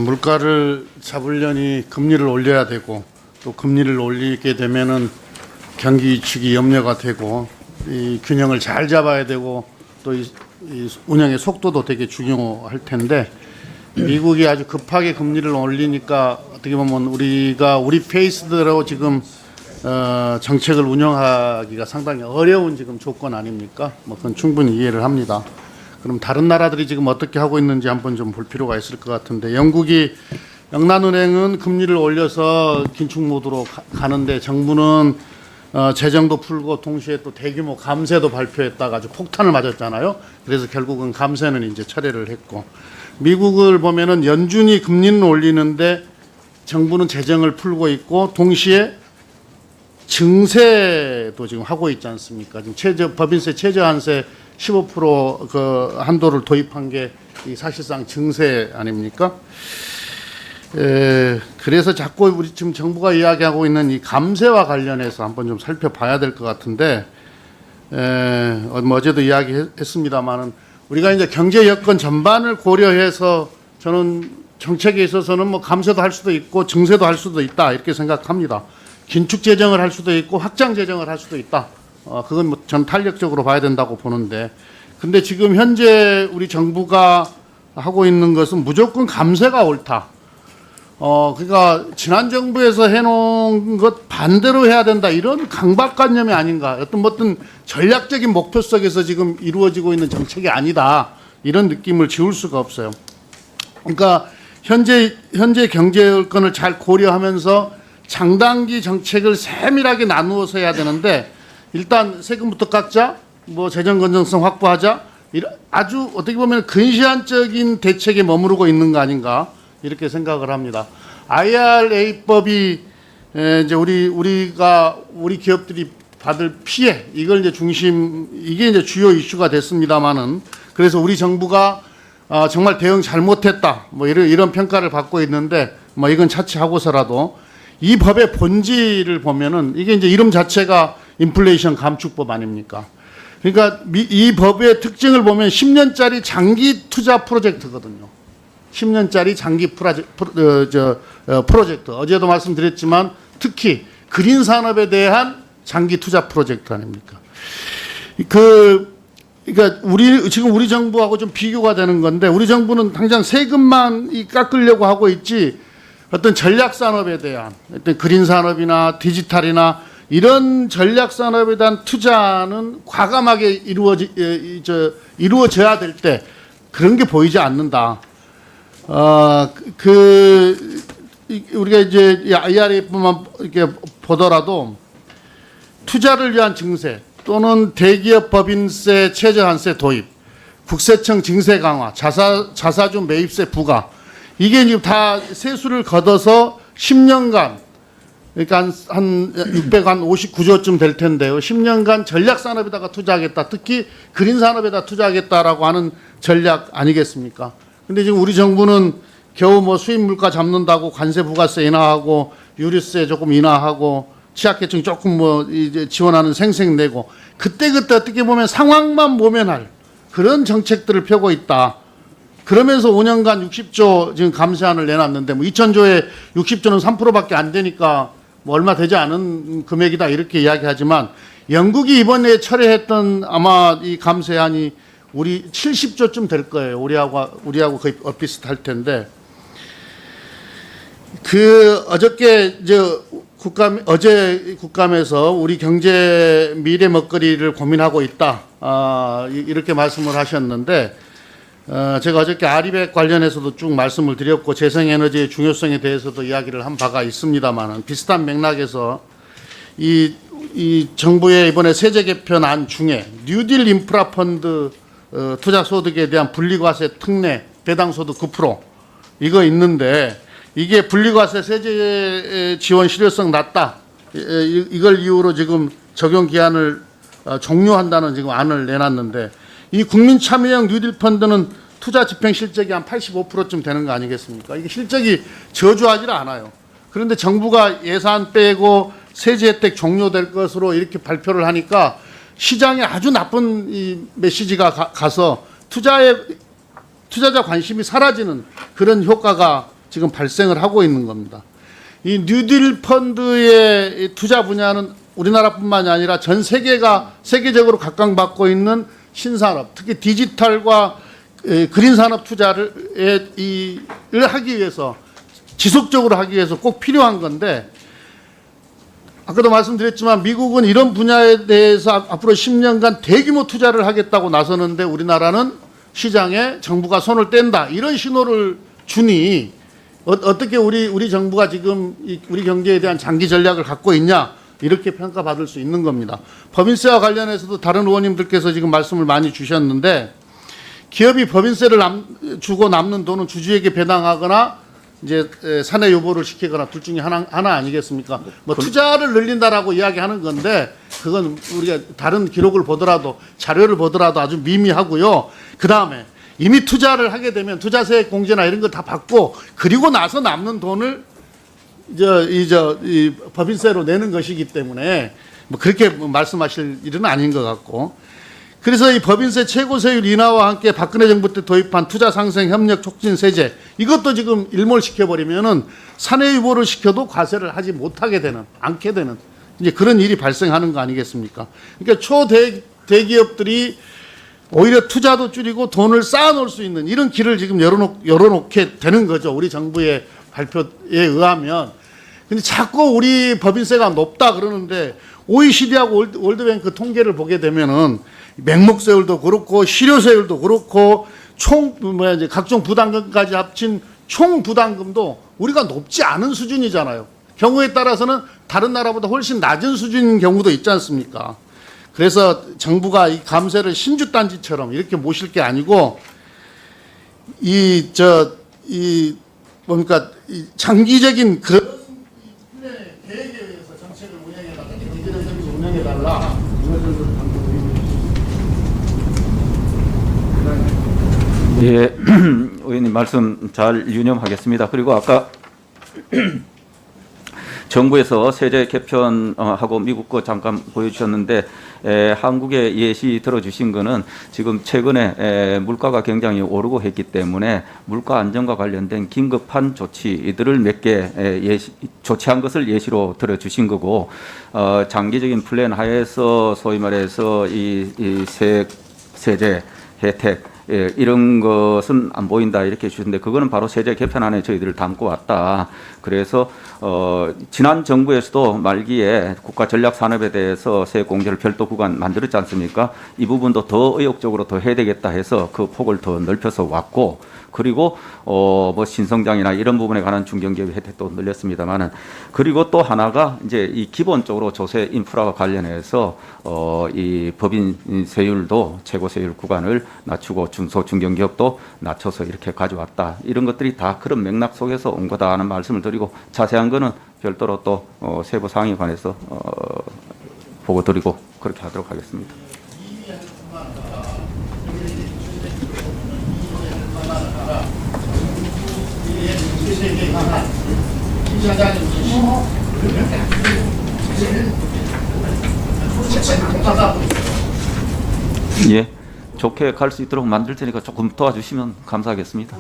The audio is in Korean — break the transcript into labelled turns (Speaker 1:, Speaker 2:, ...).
Speaker 1: 물가를 잡으려니 금리를 올려야 되고 또 금리를 올리게 되면은 경기 위축이 염려가 되고 이 균형을 잘 잡아야 되고 또 이 운영의 속도도 되게 중요할 텐데 미국이 아주 급하게 금리를 올리니까 어떻게 보면 우리 페이스대로 지금 정책을 운영하기가 상당히 어려운 지금 조건 아닙니까? 뭐 그건 충분히 이해를 합니다. 그럼 다른 나라들이 지금 어떻게 하고 있는지 한번 좀 볼 필요가 있을 것 같은데 영국이 영란은행은 금리를 올려서 긴축 모드로 가는데 정부는 재정도 풀고 동시에 또 대규모 감세도 발표했다가 아주 폭탄을 맞았잖아요. 그래서 결국은 감세는 이제 철회를 했고 미국을 보면은 연준이 금리는 올리는데 정부는 재정을 풀고 있고 동시에 증세도 지금 하고 있지 않습니까? 지금 법인세 최저한세 15% 한도를 도입한 게 사실상 증세 아닙니까? 그래서 자꾸 우리 지금 정부가 이야기하고 있는 이 감세와 관련해서 한번 좀 살펴봐야 될 것 같은데, 어제도 이야기했습니다만은 우리가 이제 경제 여건 전반을 고려해서 저는 정책에 있어서는 뭐 감세도 할 수도 있고 증세도 할 수도 있다 이렇게 생각합니다. 긴축 재정을 할 수도 있고 확장 재정을 할 수도 있다. 그건 뭐 전 탄력적으로 봐야 된다고 보는데, 근데 지금 현재 우리 정부가 하고 있는 것은 무조건 감세가 옳다. 그러니까 지난 정부에서 해놓은 것 반대로 해야 된다 이런 강박관념이 아닌가. 어떤 전략적인 목표 속에서 지금 이루어지고 있는 정책이 아니다 이런 느낌을 지울 수가 없어요. 그러니까 현재 경제 여건을 잘 고려하면서 장단기 정책을 세밀하게 나누어서 해야 되는데 일단 세금부터 깎자, 뭐 재정 건전성 확보하자, 아주 어떻게 보면 근시안적인 대책에 머무르고 있는 거 아닌가 이렇게 생각을 합니다. IRA법이 이제 우리 기업들이 받을 피해 이걸 이제 이게 이제 주요 이슈가 됐습니다만은 그래서 우리 정부가 정말 대응 잘못했다 뭐 이런 평가를 받고 있는데 뭐 이건 차치하고서라도 이 법의 본질을 보면은 이게 이제 이름 자체가 인플레이션 감축법 아닙니까? 그러니까 이 법의 특징을 보면 10년짜리 장기 투자 프로젝트거든요. 10년짜리 장기 프로젝트. 어제도 말씀드렸지만 특히 그린 산업에 대한 장기 투자 프로젝트 아닙니까? 그러니까 지금 우리 정부하고 좀 비교가 되는 건데 우리 정부는 당장 세금만 깎으려고 하고 있지 어떤 전략 산업에 대한 어떤 그린 산업이나 디지털이나 이런 전략 산업에 대한 투자는 과감하게 이루어져야 될 때 그런 게 보이지 않는다. 우리가 이제 IRA뿐만 이렇게 보더라도 투자를 위한 증세 또는 대기업 법인세 최저한세 도입, 국세청 증세 강화, 자사주 매입세 부과 이게 지금 다 세수를 걷어서 10년간 그러니까 한 659조쯤 될 텐데요. 10년간 전략 산업에다가 투자하겠다. 특히 그린 산업에다 투자하겠다라고 하는 전략 아니겠습니까? 근데 지금 우리 정부는 겨우 뭐 수입 물가 잡는다고 관세 부가세 인하하고 유류세 조금 인하하고 취약계층 조금 뭐 이제 지원하는 생색 내고 그때 어떻게 보면 상황만 모면할 그런 정책들을 펴고 있다. 그러면서 5년간 60조 지금 감세안을 내놨는데 뭐 2,000조에 60조는 3%밖에 안 되니까 뭐 얼마 되지 않은 금액이다 이렇게 이야기하지만 영국이 이번에 철회했던 아마 이 감세안이 우리 70조쯤 될 거예요. 우리하고 거의 비슷할 텐데 어저께 어제 국감에서 우리 경제 미래 먹거리를 고민하고 있다 이렇게 말씀을 하셨는데 제가 어저께 아리백 관련해서도 쭉 말씀을 드렸고 재생에너지의 중요성에 대해서도 이야기를 한 바가 있습니다만 비슷한 맥락에서 이 정부의 이번에 세제 개편안 중에 뉴딜 인프라 펀드 투자소득에 대한 분리과세 특례 배당소득 9% 이거 있는데 이게 분리과세 세제 지원 실효성 낮다 이걸 이유로 지금 적용 기한을 종료한다는 지금 안을 내놨는데 이 국민참여형 뉴딜 펀드는 투자 집행 실적이 한 85%쯤 되는 거 아니겠습니까? 이게 실적이 저조하지 않아요. 그런데 정부가 예산 빼고 세제 혜택 종료될 것으로 이렇게 발표를 하니까 시장에 아주 나쁜 이 메시지가 가서 투자에 투자자 관심이 사라지는 그런 효과가 지금 발생을 하고 있는 겁니다. 이 뉴딜 펀드의 투자 분야는 우리나라뿐만이 아니라 전 세계가 세계적으로 각광받고 있는 신산업, 특히 디지털과 그린 산업 투자를 하기 위해서 지속적으로 하기 위해서 꼭 필요한 건데, 아까도 말씀드렸지만 미국은 이런 분야에 대해서 앞으로 10년간 대규모 투자를 하겠다고 나서는데 우리나라는 시장에 정부가 손을 뗀다, 이런 신호를 주니 어떻게 우리 정부가 지금 우리 경제에 대한 장기 전략을 갖고 있냐, 이렇게 평가받을 수 있는 겁니다. 법인세와 관련해서도 다른 의원님들께서 지금 말씀을 많이 주셨는데, 기업이 법인세를 주고 남는 돈은 주주에게 배당하거나 이제 사내 유보를 시키거나 둘 중에 하나 아니겠습니까? 뭐 투자를 늘린다라고 이야기하는 건데, 그건 우리가 다른 기록을 보더라도, 자료를 보더라도 아주 미미하고요. 그 다음에 이미 투자를 하게 되면 투자세 공제나 이런 거 다 받고, 그리고 나서 남는 돈을 이 법인세로 내는 것이기 때문에 뭐 그렇게 말씀하실 일은 아닌 것 같고, 그래서 이 법인세 최고세율 인하와 함께 박근혜 정부 때 도입한 투자 상생 협력 촉진 세제, 이것도 지금 일몰시켜버리면은 사내 유보를 시켜도 과세를 하지 못하게 되는, 않게 되는 이제 그런 일이 발생하는 거 아니겠습니까? 그러니까 대기업들이 오히려 투자도 줄이고 돈을 쌓아놓을 수 있는 이런 길을 지금 열어놓게 되는 거죠. 우리 정부의 발표에 의하면. 근데 자꾸 우리 법인세가 높다 그러는데, OECD하고 월드뱅크 통계를 보게 되면은 맹목세율도 그렇고 실효세율도 그렇고 각종 부담금까지 합친 총 부담금도 우리가 높지 않은 수준이잖아요. 경우에 따라서는 다른 나라보다 훨씬 낮은 수준인 경우도 있지 않습니까? 그래서 정부가 이 감세를 신주단지처럼 이렇게 모실 게 아니고, 이 장기적인 그런 계획에 의해서 정책을 운영해달라, 경제를 운영해달라, 이것을
Speaker 2: 예, 의원님 말씀 잘 유념하겠습니다. 그리고 아까 정부에서 세제 개편하고 미국 거 잠깐 보여주셨는데, 한국의 예시 들어주신 거는 지금 최근에 물가가 굉장히 오르고 했기 때문에 물가 안정과 관련된 긴급한 조치들을 몇 개 조치한 것을 예시로 들어주신 거고, 장기적인 플랜 하에서 소위 말해서 이 세제 혜택 이런 것은 안 보인다 이렇게 주셨는데, 그거는 바로 세제 개편안에 저희들을 담고 왔다. 그래서 지난 정부에서도 말기에 국가 전략 산업에 대해서 세액 공제를 별도 구간 만들었지 않습니까? 이 부분도 더 의욕적으로 더 해야 되겠다 해서 그 폭을 더 넓혀서 왔고, 그리고 뭐 신성장이나 이런 부분에 관한 중견기업 혜택도 늘렸습니다만은, 그리고 또 하나가 이제 이 기본적으로 조세 인프라와 관련해서 이 법인 세율도 최고세율 구간을 낮추고 중소 중견기업도 낮춰서 이렇게 가져왔다. 이런 것들이 다 그런 맥락 속에서 온 거다 하는 말씀을 드리고, 자세한 거는 별도로 또 세부 사항에 관해서 보고 드리고 그렇게 하도록 하겠습니다. 예, 좋게 갈 수 있도록 만들 테니까 조금 도와주시면 감사하겠습니다.